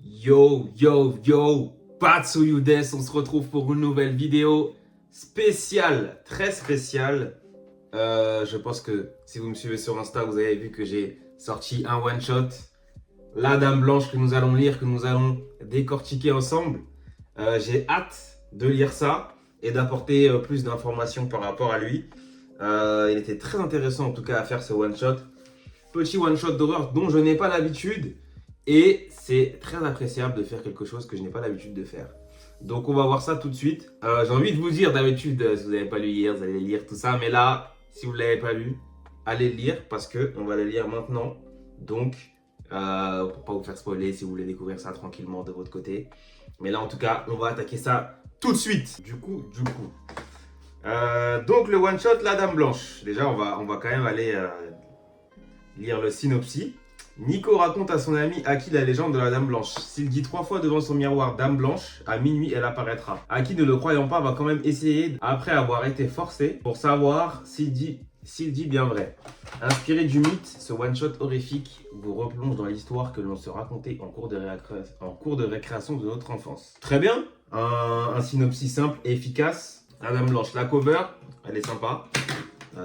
Yo, yo, yo, Patsuyudes, on se retrouve pour une nouvelle vidéo spéciale, très spéciale. Je pense que si vous me suivez sur Insta, vous avez vu que j'ai sorti un one-shot, La Dame Blanche, que nous allons lire, que nous allons décortiquer ensemble. J'ai hâte de lire ça et d'apporter plus d'informations par rapport à lui. Il était très intéressant en tout cas à faire ce one-shot. Petit one-shot d'horreur dont je n'ai pas l'habitude. Et c'est très appréciable de faire quelque chose que je n'ai pas l'habitude de faire. Donc on va voir ça tout de suite. J'ai envie de vous dire d'habitude, si vous n'avez pas lu hier, vous allez lire tout ça. Mais là, si vous ne l'avez pas lu, allez le lire parce qu'on va le lire maintenant. Donc, pour pas vous faire spoiler si vous voulez découvrir ça tranquillement de votre côté. Mais là, en tout cas, on va attaquer ça tout de suite. Du coup. Donc le one shot, la Dame Blanche. Déjà, on va quand même aller lire le synopsis. Nico raconte à son ami Aki la légende de la Dame Blanche. S'il dit 3 fois devant son miroir Dame Blanche, à minuit elle apparaîtra. Aki, ne le croyant pas, va quand même essayer, après avoir été forcé, pour savoir s'il dit bien vrai. Inspiré du mythe, ce one-shot horrifique vous replonge dans l'histoire que l'on se racontait en cours de récréation de notre enfance. Très bien, un synopsis simple et efficace. La Dame Blanche, la cover, elle est sympa.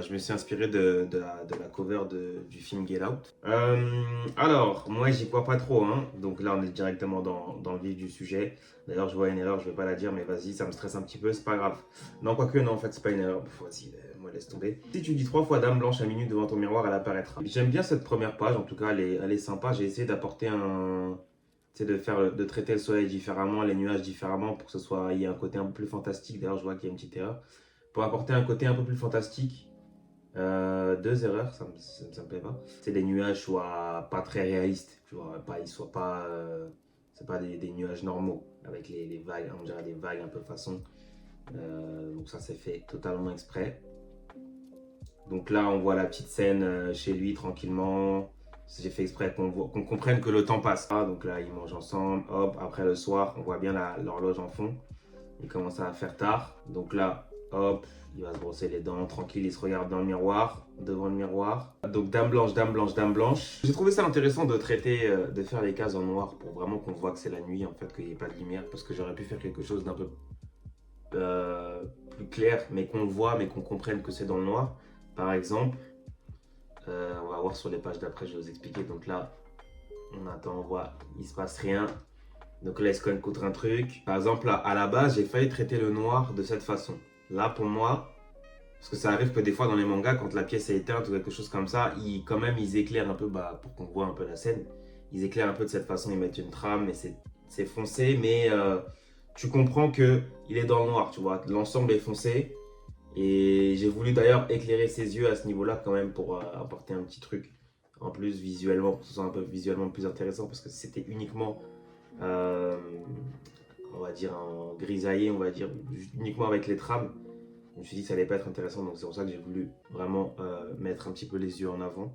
Je me suis inspiré de la cover du film Get Out. Alors, moi, j'y crois pas trop. Hein. Donc là, on est directement dans le vif du sujet. D'ailleurs, je vois une erreur, je vais pas la dire, mais vas-y, ça me stresse un petit peu, c'est pas grave. Non, quoique, non, en fait, c'est pas une erreur. Vas-y, moi, laisse tomber. Si tu dis 3 fois Dame Blanche à minuit devant ton miroir, elle apparaîtra. J'aime bien cette première page, en tout cas, elle est sympa. J'ai essayé d'apporter un. Tu sais, de traiter le soleil différemment, les nuages différemment, pour que ce soit. Il y ait un côté un peu plus fantastique. D'ailleurs, je vois qu'il y a une petite erreur. Pour apporter un côté un peu plus fantastique. Deux erreurs, ça me plaît pas. C'est des nuages soient pas très réalistes, tu vois, pas, ils soient pas, c'est pas des nuages normaux avec les vagues, on dirait des vagues un peu façon. Donc ça c'est fait totalement exprès. Donc là on voit la petite scène chez lui tranquillement. J'ai fait exprès qu'on comprenne que le temps passe. Ah, donc là ils mangent ensemble, hop, après le soir on voit bien l'horloge en fond. Il commence à faire tard, donc là, hop, il va se brosser les dents, tranquille, il se regarde dans le miroir, devant le miroir. Donc Dame Blanche, Dame Blanche, Dame Blanche. J'ai trouvé ça intéressant de traiter, de faire les cases en noir pour vraiment qu'on voit que c'est la nuit, en fait, qu'il n'y ait pas de lumière, parce que j'aurais pu faire quelque chose d'un peu plus clair, mais qu'on le voit, mais qu'on comprenne que c'est dans le noir. Par exemple, on va voir sur les pages d'après, je vais vous expliquer. Donc là, on attend, on voit, il se passe rien. Donc là, il se cogne contre un truc. Par exemple, à la base, j'ai failli traiter le noir de cette façon. Là, pour moi, parce que ça arrive que des fois dans les mangas, quand la pièce est éteinte ou quelque chose comme ça, quand même, ils éclairent un peu, pour qu'on voit un peu la scène. Ils éclairent un peu de cette façon, ils mettent une trame, et c'est foncé, mais tu comprends que il est dans le noir, tu vois. L'ensemble est foncé. Et j'ai voulu d'ailleurs éclairer ses yeux à ce niveau-là quand même pour apporter un petit truc en plus visuellement, pour que ce soit un peu visuellement plus intéressant, parce que c'était uniquement euh, on va dire en grisaillé, on va dire uniquement avec les trames. Je me suis dit que ça allait pas être intéressant, donc c'est pour ça que j'ai voulu vraiment mettre un petit peu les yeux en avant.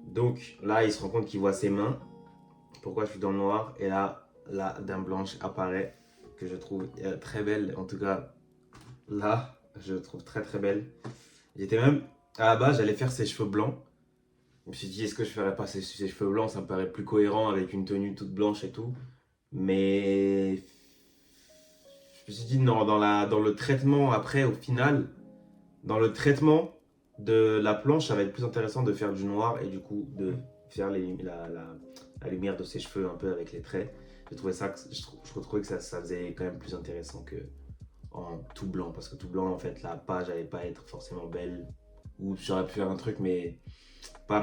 Donc là, il se rend compte qu'il voit ses mains. Pourquoi je suis dans le noir? Et là, la Dame Blanche apparaît, que je trouve très belle. En tout cas, là, je trouve très très belle. J'étais même, à la base, j'allais faire ses cheveux blancs. Je me suis dit, est-ce que je ferais pas ses cheveux blancs? Ça me paraît plus cohérent avec une tenue toute blanche et tout. Mais je me suis dit, non, dans le traitement après, au final, dans le traitement de la planche, ça va être plus intéressant de faire du noir et du coup de faire la lumière de ses cheveux un peu avec les traits. J'ai trouvé ça, je retrouvais que ça faisait quand même plus intéressant que en tout blanc, parce que tout blanc, en fait, la page allait pas être forcément belle. Ou j'aurais pu faire un truc, mais pas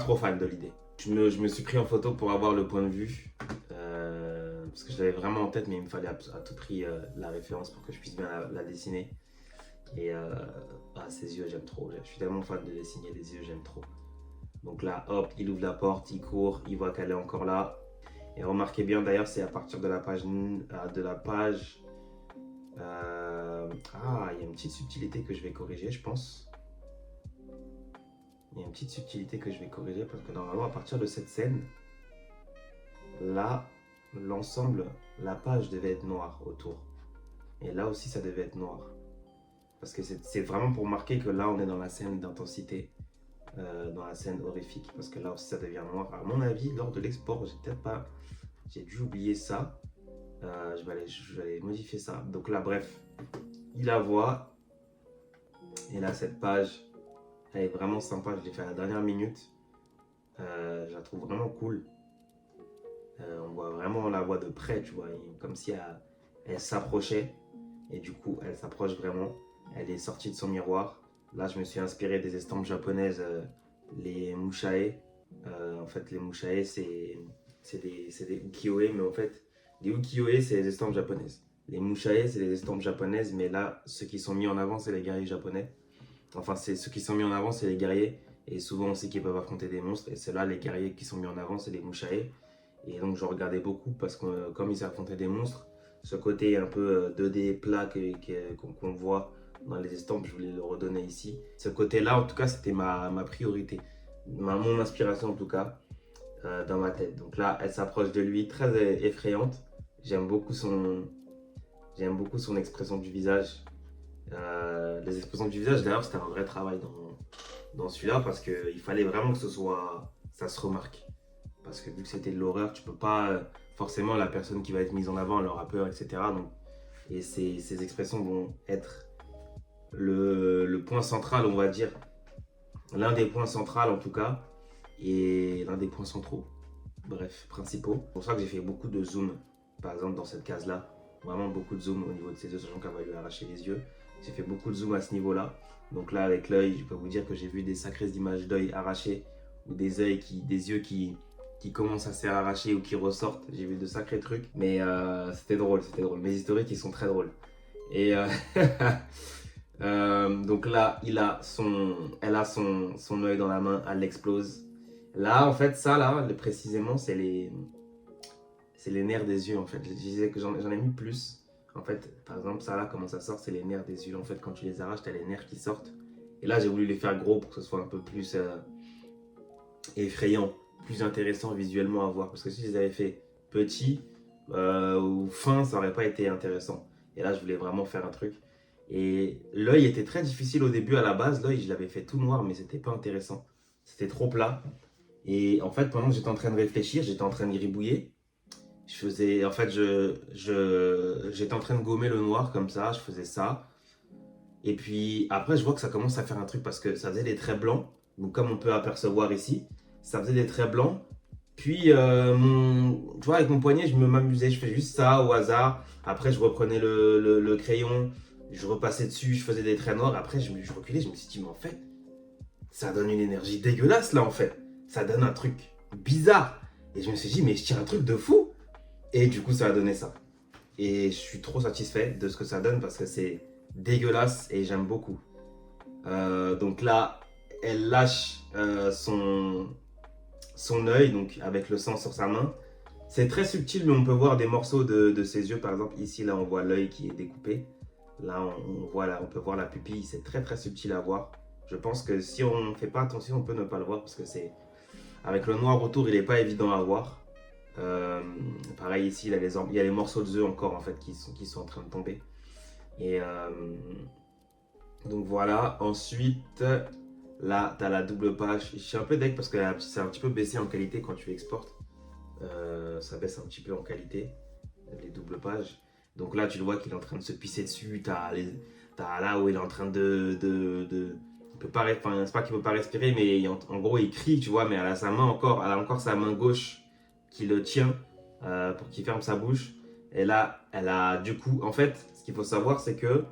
trop fan de l'idée. Je me suis pris en photo pour avoir le point de vue. Parce que je l'avais vraiment en tête, mais il me fallait à tout prix la référence pour que je puisse bien la dessiner. Et ses yeux, j'aime trop. Je suis tellement fan de dessiner des yeux, j'aime trop. Donc là, hop, il ouvre la porte, il court, il voit qu'elle est encore là. Et remarquez bien, d'ailleurs, c'est à partir de la page. Il y a une petite subtilité que je vais corriger, je pense. Il y a une petite subtilité que je vais corriger parce que normalement, à partir de cette scène, là, l'ensemble, la page devait être noire autour. Et là aussi, ça devait être noir. Parce que c'est vraiment pour marquer que là, on est dans la scène d'intensité. dans la scène horrifique, parce que là aussi ça devient noir. À mon avis, lors de l'export, j'ai dû oublier ça. Je vais aller modifier ça. Donc là, bref, il la voit. Et là, cette page, elle est vraiment sympa. Je l'ai fait à la dernière minute. Je la trouve vraiment cool. On voit vraiment la voix de près, tu vois, comme si elle s'approchait. Et du coup, elle s'approche vraiment. Elle est sortie de son miroir. Là, je me suis inspiré des estampes japonaises, les mushae. En fait, les mushae, c'est des ukiyo-e, mais en fait, les ukiyo-e, c'est les estampes japonaises. Les mushae, c'est les estampes japonaises, mais là, ceux qui sont mis en avant, c'est les guerriers japonais. Enfin, c'est ceux qui sont mis en avant, c'est les guerriers. Et souvent, on sait qu'ils peuvent affronter des monstres. Et c'est là, les guerriers qui sont mis en avant, c'est les mushae. Et donc, je regardais beaucoup parce que comme ils affrontaient des monstres, ce côté un peu 2D plat qu'on voit dans les estampes, je voulais le redonner ici. Ce côté-là, en tout cas, c'était ma priorité. Mon inspiration, en tout cas, dans ma tête. Donc là, elle s'approche de lui, très effrayante. J'aime beaucoup son expression du visage. Les expressions du visage, d'ailleurs, c'était un vrai travail dans celui-là parce qu'il fallait vraiment que ça se remarque. Parce que vu que c'était de l'horreur, tu peux pas forcément la personne qui va être mise en avant, elle aura peur, etc. Donc, et ces expressions vont être le point central, on va dire, l'un des points centraux en tout cas, et l'un des points centraux, bref, principaux. C'est pour ça que j'ai fait beaucoup de zoom, par exemple dans cette case-là, vraiment beaucoup de zoom au niveau de ses yeux, sachant qu'elle va lui arracher les yeux. J'ai fait beaucoup de zoom à ce niveau-là. Donc là, avec l'œil, je peux vous dire que j'ai vu des sacrées images d'œil arrachées ou des yeux qui commencent à se faire arracher ou qui ressortent. J'ai vu de sacrés trucs, mais c'était drôle. Mes historiques, ils sont très drôles. Et donc là, elle a son œil dans la main, elle l'explose. Là, en fait, ça là, précisément, c'est les nerfs des yeux. En fait, je disais que j'en ai mis plus. En fait, par exemple, ça là, comment ça sort, c'est les nerfs des yeux. En fait, quand tu les arraches, t'as les nerfs qui sortent. Et là, j'ai voulu les faire gros pour que ce soit un peu plus effrayant, plus intéressant visuellement à voir. Parce que si je les avais fait petits ou fins, ça aurait pas été intéressant. Et là, je voulais vraiment faire un truc. Et l'œil était très difficile au début à la base. L'œil, je l'avais fait tout noir, mais c'était pas intéressant. C'était trop plat. Et en fait, pendant que j'étais en train de réfléchir, j'étais en train de gribouiller. J'étais en train de gommer le noir comme ça, je faisais ça. Et puis après, je vois que ça commence à faire un truc parce que ça faisait des traits blancs. Donc comme on peut apercevoir ici, ça faisait des traits blancs. Puis, tu vois, avec mon poignet, je m'amusais, je faisais juste ça au hasard. Après, je reprenais le crayon, je repassais dessus, je faisais des traits noirs. Après, je reculais, je me suis dit, mais en fait, ça donne une énergie dégueulasse là, en fait. Ça donne un truc bizarre. Et je me suis dit, mais je tire un truc de fou. Et du coup, ça a donné ça. Et je suis trop satisfait de ce que ça donne parce que c'est dégueulasse et j'aime beaucoup. Donc là, elle lâche son œil, donc avec le sang sur sa main. C'est très subtil, mais on peut voir des morceaux de ses yeux. Par exemple, ici, là, on voit l'œil qui est découpé. Là, on peut voir la pupille. C'est très, très subtil à voir. Je pense que si on ne fait pas attention, on peut ne pas le voir parce que avec le noir autour, il n'est pas évident à voir. Pareil ici, il y a les morceaux de œufs encore en fait qui sont en train de tomber. Et donc voilà. Ensuite, là, tu as la double page. Je suis un peu deg parce que c'est un petit peu baissé en qualité quand tu exportes. Ça baisse un petit peu en qualité, les doubles pages. Donc là, tu le vois qu'il est en train de se pisser dessus. T'as là où il est en train il peut pas, enfin, c'est pas qu'il peut pas respirer, mais en gros, il crie, tu vois, mais elle a encore sa main gauche qui le tient pour qu'il ferme sa bouche. Et là, elle a du coup, en fait, ce qu'il faut savoir, c'est que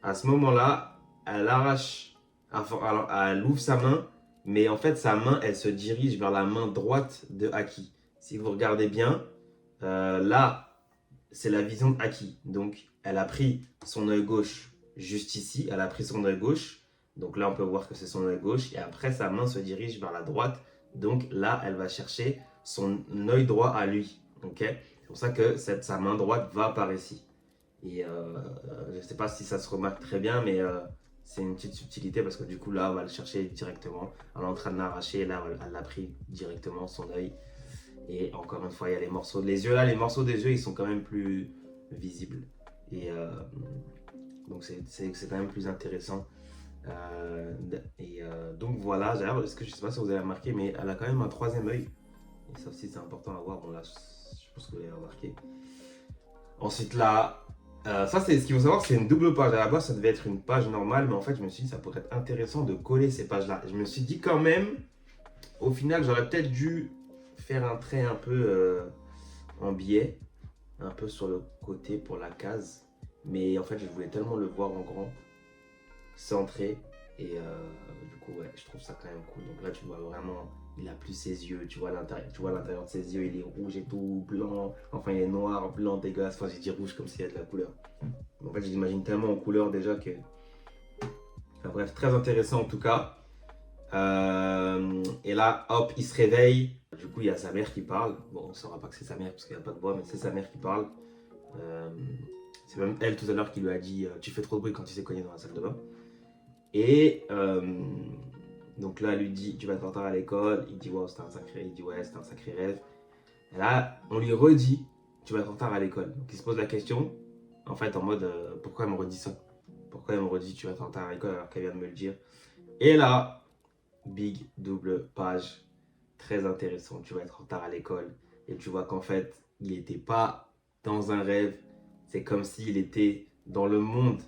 à ce moment-là, elle arrache, alors, elle ouvre sa main, mais en fait, sa main, elle se dirige vers la main droite de Aki. Si vous regardez bien, là, c'est la vision de Aki. Donc, elle a pris son œil gauche juste ici. Elle a pris son œil gauche. Donc là, on peut voir que c'est son œil gauche. Et après, sa main se dirige vers la droite. Donc là, elle va chercher son œil droit à lui. Okay, c'est pour ça que sa main droite va par ici. Et je ne sais pas si ça se remarque très bien, mais c'est une petite subtilité parce que du coup, là, on va le chercher directement. Elle est en train de l'arracher. Là, elle l'a pris directement, son œil. Et encore une fois, il y a les morceaux des yeux. Là, les morceaux des yeux, ils sont quand même plus visibles. Et donc, c'est quand même plus intéressant. Donc voilà, d'ailleurs, je sais pas si vous avez remarqué, mais elle a quand même un troisième œil. Et ça aussi, c'est important à voir. Bon, là, je pense que vous l'avez remarqué. Ensuite, là, ça, c'est ce qu'il faut savoir, c'est une double page. À la base, ça devait être une page normale, mais en fait, je me suis dit, ça pourrait être intéressant de coller ces pages-là. Je me suis dit quand même, au final, j'aurais peut-être dû faire un trait un peu en biais, un peu sur le côté pour la case. Mais en fait, je voulais tellement le voir en grand, centré. Et du coup, ouais, je trouve ça quand même cool. Donc là, tu vois vraiment, il a plus ses yeux. Tu vois l'intérieur de ses yeux, il est rouge et tout, blanc. Enfin, il est noir, blanc, dégueulasse. Enfin, j'ai dit rouge comme s'il y a de la couleur. En fait, je l'imagine tellement en couleur déjà que. Enfin, bref, très intéressant en tout cas. Et là, hop, il se réveille. Du coup, il y a sa mère qui parle. Bon, on ne saura pas que c'est sa mère parce qu'il n'y a pas de voix, mais c'est sa mère qui parle. Euh, c'est même elle tout à l'heure qui lui a dit tu fais trop de bruit quand tu t'es cogné dans la salle de bain. Et donc là, elle lui dit tu vas être en retard à l'école. Il dit wow, c'était un sacré. Il dit ouais, c'était un sacré rêve. Et là, on lui redit tu vas être en retard à l'école. Donc il se pose la question, en fait, en mode pourquoi elle me redit ça? Pourquoi elle me redit tu vas être en retard à l'école alors qu'elle vient de me le dire? Et là, big double page, très intéressant. Tu vas être en retard à l'école et tu vois qu'en fait, il n'était pas dans un rêve. C'est comme s'il était dans le monde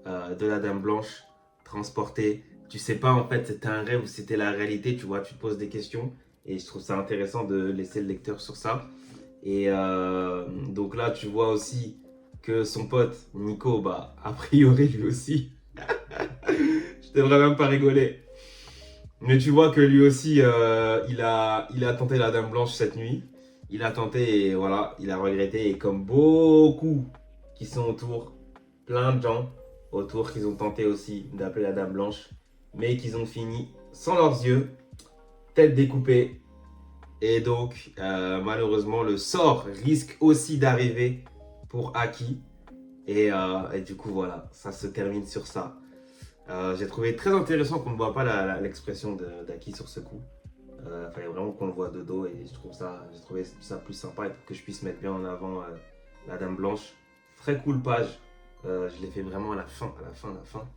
de la Dame Blanche, transporté. Tu sais pas en fait, c'était un rêve ou c'était la réalité. Tu vois, tu te poses des questions et je trouve ça intéressant de laisser le lecteur sur ça. Et donc là, tu vois aussi que son pote Nico, bah, a priori lui aussi, je devrais même pas rigoler. Mais tu vois que lui aussi, il a tenté la Dame Blanche cette nuit. Il a tenté et voilà, il a regretté. Et comme beaucoup qui sont autour, plein de gens autour qui ont tenté aussi d'appeler la Dame Blanche, mais qu'ils ont fini sans leurs yeux, tête découpée. Et donc, malheureusement, le sort risque aussi d'arriver pour Aki. Et du coup, voilà, ça se termine sur ça. J'ai trouvé très intéressant qu'on ne voit pas l'expression d'Aki sur ce coup. Il fallait vraiment qu'on le voit de dos et j'ai trouvé ça plus sympa et pour que je puisse mettre bien en avant la Dame Blanche. Très cool page. Je l'ai fait vraiment à la fin, à la fin, à la fin.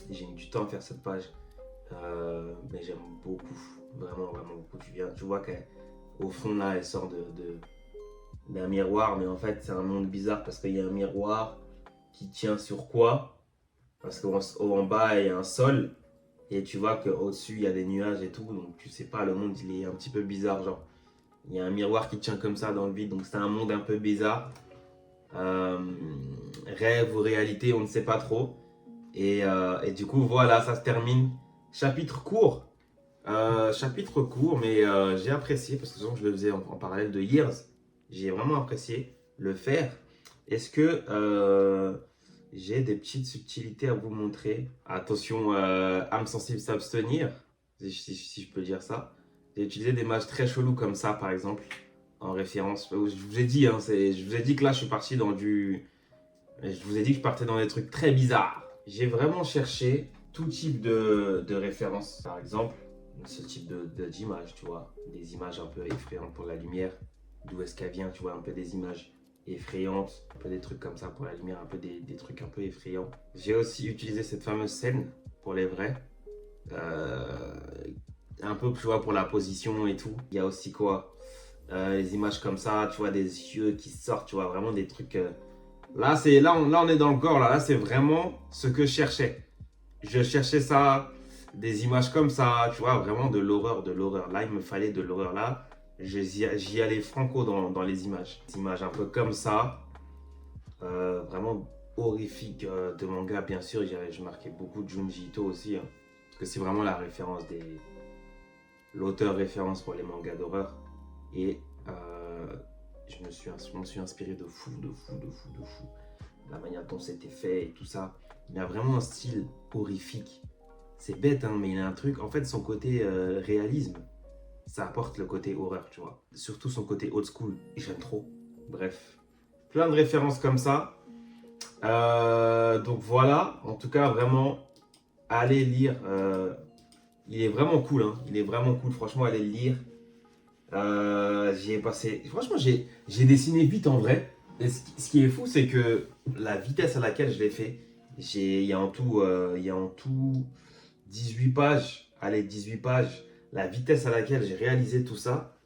Et j'ai mis du temps à faire cette page. Mais j'aime beaucoup, vraiment, vraiment beaucoup. Tu vois qu'au fond là, elle sort d'un miroir, mais en fait, c'est un monde bizarre parce qu'il y a un miroir qui tient sur quoi? Parce qu'en bas, il y a un sol. Et tu vois qu'au-dessus, il y a des nuages et tout. Donc, tu sais pas, le monde, il est un petit peu bizarre. Genre, il y a un miroir qui tient comme ça dans le vide. Donc, c'est un monde un peu bizarre. Euh, Rêve ou réalité, on ne sait pas trop. Et du coup, voilà, ça se termine. Chapitre court. Chapitre court, mais j'ai apprécié parce que souvent, je le faisais en parallèle de Years. J'ai vraiment apprécié le faire. Est-ce que j'ai des petites subtilités à vous montrer? Attention, âme sensible s'abstenir, si je peux dire ça. J'ai utilisé des images très cheloues comme ça, par exemple, en référence. Je vous ai dit, hein, je vous ai dit que là, je suis parti dans du. Je vous ai dit que je partais dans des trucs très bizarres. J'ai vraiment cherché tout type de références. Par exemple, ce type d'image, tu vois. Des images un peu effrayantes pour la lumière. D'où est-ce qu'elle vient, tu vois, un peu des images effrayantes, un peu des trucs comme ça pour la lumière, un peu des trucs un peu effrayants. J'ai aussi utilisé cette fameuse scène pour les vrais. Euh, un peu, tu vois, pour la position et tout. Il y a aussi quoi? Les images comme ça, tu vois, des yeux qui sortent, tu vois, vraiment des trucs. Là, on est dans le gore, là c'est vraiment ce que je cherchais. Je cherchais ça, des images comme ça, tu vois, vraiment de l'horreur, de l'horreur. Là, il me fallait de l'horreur là. J'y allais franco dans les images. Des images un peu comme ça, vraiment horrifiques de manga, bien sûr. Je marquais beaucoup de Junji Ito aussi, hein, parce que c'est vraiment la référence l'auteur référence pour les mangas d'horreur. Et je me suis inspiré de fou, de fou, de fou, de fou. La manière dont c'était fait et tout ça. Il a vraiment un style horrifique. C'est bête, hein, mais il a un truc. En fait, son côté réalisme, ça apporte le côté horreur, tu vois. Surtout son côté old school. Et j'aime trop. Bref. Plein de références comme ça. Donc voilà. En tout cas, vraiment, allez lire. Il est vraiment cool, hein. Il est vraiment cool. Franchement, allez le lire. J'y ai passé. Franchement, j'ai dessiné vite en vrai. Et ce qui est fou, c'est que la vitesse à laquelle je l'ai fait, Il y a en tout 18 pages. Allez, 18 pages. La vitesse à laquelle j'ai réalisé tout ça,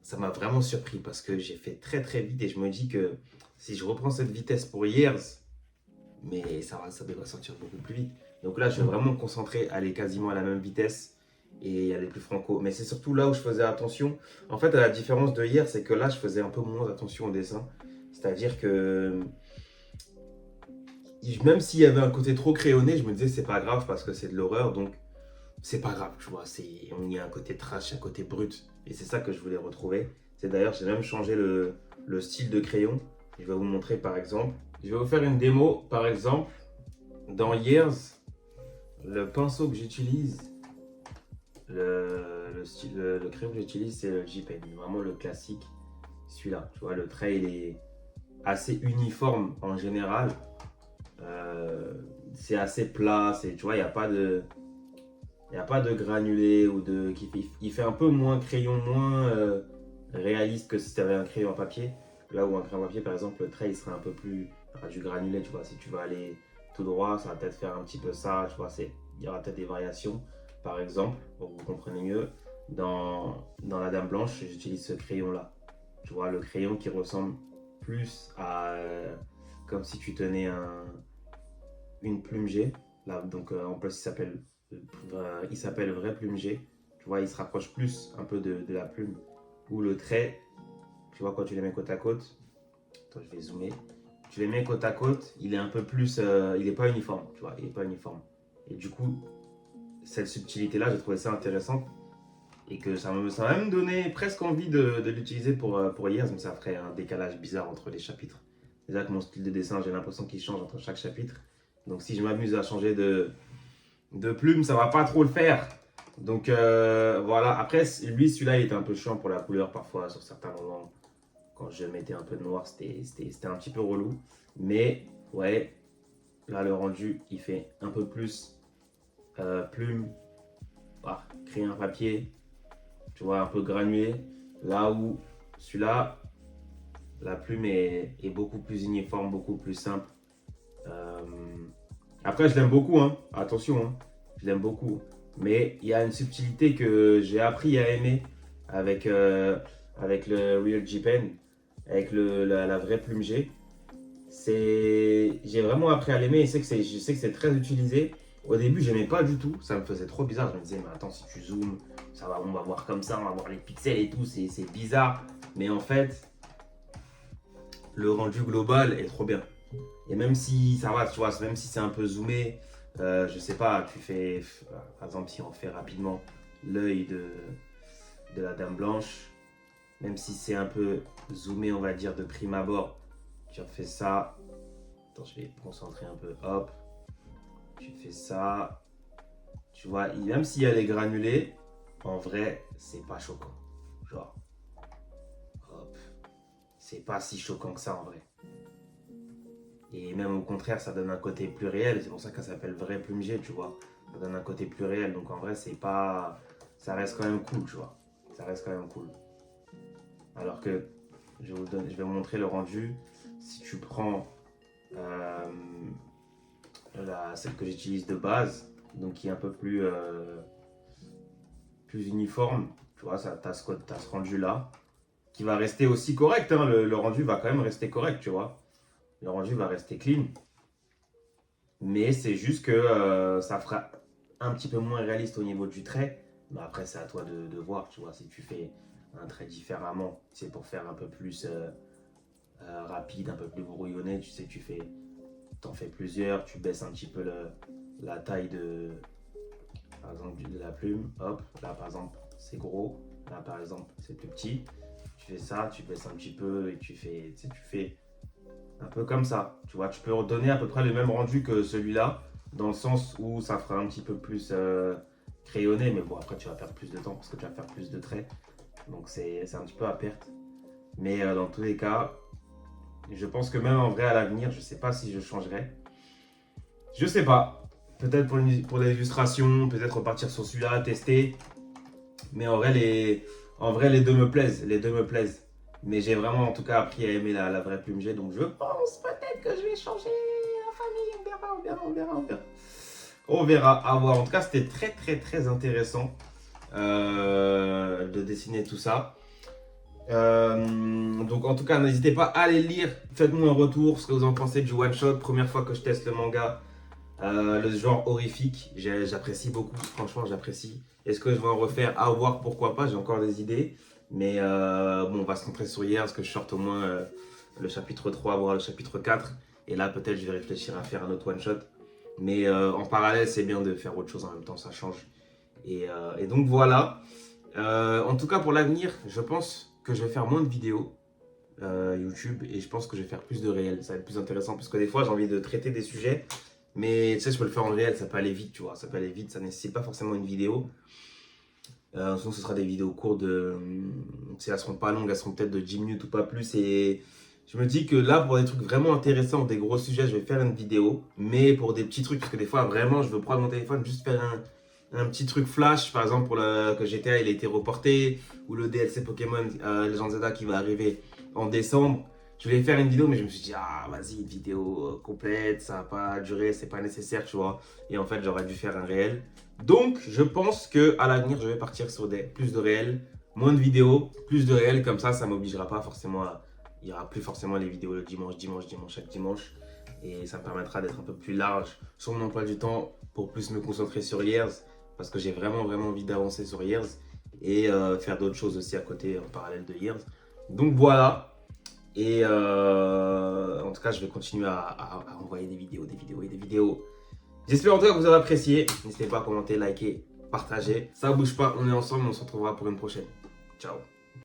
ça m'a vraiment surpris parce que j'ai fait très très vite et je me dis que si je reprends cette vitesse pour Years, mais ça devrait sortir beaucoup plus vite. Donc là, je vais vraiment me concentrer, aller quasiment à la même vitesse et aller plus franco. Mais c'est surtout là où je faisais attention. En fait, à la différence de hier, c'est que là, je faisais un peu moins attention au dessin. C'est-à-dire que même s'il y avait un côté trop crayonné, je me disais c'est pas grave parce que c'est de l'horreur, donc c'est pas grave, tu vois. On y a un côté trash, un côté brut. Et c'est ça que je voulais retrouver. C'est d'ailleurs, j'ai même changé le style de crayon. Je vais vous montrer par exemple. Je vais vous faire une démo, par exemple, dans Years, le pinceau que j'utilise, le crayon que j'utilise, c'est le J-Pen, vraiment le classique, celui-là. Tu vois, le trait, il est assez uniforme en général. C'est assez plat, tu vois, il n'y a pas de granulé ou de. Il fait un peu moins crayon, moins réaliste que si tu avais un crayon à papier. Là où un crayon à papier, par exemple, le trait il serait un peu plus. Il y aura du granulé, tu vois. Si tu vas aller tout droit, ça va peut-être faire un petit peu ça, tu vois. Il y aura peut-être des variations. Par exemple, pour que vous compreniez mieux, dans la Dame Blanche, j'utilise ce crayon-là. Tu vois, le crayon qui ressemble plus à. Comme si tu tenais une plume G. Là, donc en plus, il s'appelle vrai plume G. Tu vois, il se rapproche plus un peu de la plume. Ou le trait, tu vois, quand tu les mets côte à côte. Attends, je vais zoomer. Tu les mets côte à côte, il est un peu plus. Il n'est pas uniforme, tu vois, il n'est pas uniforme. Et du coup, cette subtilité-là, j'ai trouvé ça intéressant. Et que ça m'a même donné presque envie de l'utiliser pour Years, mais ça ferait un décalage bizarre entre les chapitres. Déjà que mon style de dessin, j'ai l'impression qu'il change entre chaque chapitre. Donc si je m'amuse à changer de plume, ça va pas trop le faire. Donc voilà. Après, lui, celui-là, il était un peu chiant pour la couleur parfois sur certains moments. Quand je mettais un peu de noir, c'était un petit peu relou. Mais ouais, là, le rendu, il fait un peu plus plume, crayon papier, tu vois, un peu granulé. Là où celui-là, la plume est beaucoup plus uniforme, beaucoup plus simple. Euh, Après, je l'aime beaucoup, hein. Attention, hein. Je l'aime beaucoup. Mais il y a une subtilité que j'ai appris à aimer avec le Real G Pen, avec la vraie plume G. J'ai vraiment appris à l'aimer et je sais que c'est très utilisé. Au début, j'aimais pas du tout. Ça me faisait trop bizarre. Je me disais, mais attends, si tu zoomes, on va voir comme ça, on va voir les pixels et tout. C'est bizarre. Mais en fait, le rendu global est trop bien. Et même si ça va, tu vois, même si c'est un peu zoomé, je sais pas, tu fais, par exemple, si on fait rapidement l'œil de la Dame Blanche, même si c'est un peu zoomé, on va dire, de prime abord, tu refais ça. Attends, je vais me concentrer un peu, hop, tu fais ça. Tu vois, même s'il y a les granulés, en vrai, c'est pas choquant. Genre, hop, c'est pas si choquant que ça en vrai. Et même au contraire, ça donne un côté plus réel. C'est pour ça qu'elle s'appelle Vrai Plume G, tu vois. Ça donne un côté plus réel. Donc en vrai, c'est pas. Ça reste quand même cool, tu vois. Ça reste quand même cool. Alors que je vais vous montrer le rendu. Si tu prends celle que j'utilise de base, donc qui est un peu plus uniforme, tu vois, t'as ce rendu là, qui va rester aussi correct. Hein. Le rendu va quand même rester correct, tu vois. Le rendu va rester clean. Mais c'est juste que ça fera un petit peu moins réaliste au niveau du trait. Mais après, c'est à toi de voir, tu vois, si tu fais un trait différemment, c'est pour faire un peu plus rapide, un peu plus brouillonné, tu sais, t'en fais plusieurs, tu baisses un petit peu la taille par exemple, de la plume, hop, là par exemple, c'est gros, là par exemple, c'est plus petit. Tu fais ça, tu baisses un petit peu et tu fais un peu comme ça, tu vois, tu peux redonner à peu près le même rendu que celui-là, dans le sens où ça fera un petit peu plus crayonné, mais bon, après tu vas perdre plus de temps parce que tu vas faire plus de traits, donc c'est un petit peu à perte. Mais dans tous les cas, je pense que même en vrai à l'avenir, je sais pas si je changerai. Je sais pas, peut-être pour l'illustration, peut-être repartir sur celui-là, tester, mais en vrai, les deux me plaisent, les deux me plaisent. Mais j'ai vraiment en tout cas appris à aimer la vraie plume G, donc je pense peut-être que je vais changer. famille, on verra. On verra, à voir. En tout cas, c'était très intéressant de dessiner tout ça. Donc en tout cas, n'hésitez pas à aller lire. Faites-moi un retour, ce que vous en pensez du one shot. Première fois que je teste le manga, le genre horrifique. J'apprécie beaucoup, franchement, j'apprécie. Est-ce que je vais en refaire? À voir, pourquoi pas. J'ai encore des idées. Mais bon, on va se concentrer sur hier, parce que je sorte au moins le chapitre 3, voire le chapitre 4. Et là, peut-être, je vais réfléchir à faire un autre one shot. Mais en parallèle, c'est bien de faire autre chose en même temps, ça change. Et donc voilà. En tout cas, pour l'avenir, je pense que je vais faire moins de vidéos YouTube et je pense que je vais faire plus de réels. Ça va être plus intéressant parce que des fois, j'ai envie de traiter des sujets, mais tu sais, je peux le faire en réel, ça peut aller vite, tu vois. Ça peut aller vite, ça ne nécessite pas forcément une vidéo. Sinon, ce sera des vidéos courtes de. Si elles seront pas longues, elles seront peut-être de 10 minutes ou pas plus. Et je me dis que là, pour des trucs vraiment intéressants, des gros sujets, je vais faire une vidéo. Mais pour des petits trucs, parce que des fois, vraiment, je veux prendre mon téléphone, juste faire un petit truc flash. Par exemple, pour que GTA, il a été reporté. Ou le DLC Pokémon Legend Zelda qui va arriver en décembre. Je voulais faire une vidéo, mais je me suis dit, ah, vas-y, une vidéo complète, ça va pas durer, c'est pas nécessaire, tu vois. Et en fait, j'aurais dû faire un réel. Donc, je pense qu'à l'avenir, je vais partir sur plus de réels, moins de vidéos, plus de réels. Comme ça m'obligera pas forcément à. Il n'y aura plus forcément les vidéos le dimanche, chaque dimanche. Et ça me permettra d'être un peu plus large sur mon emploi du temps pour plus me concentrer sur Years. Parce que j'ai vraiment envie d'avancer sur Years. Et faire d'autres choses aussi à côté, en parallèle de Years. Donc voilà. Et en tout cas, je vais continuer à envoyer des vidéos. J'espère en tout cas que vous avez apprécié. N'hésitez pas à commenter, liker, partager. Ça bouge pas, on est ensemble, on se retrouvera pour une prochaine. Ciao.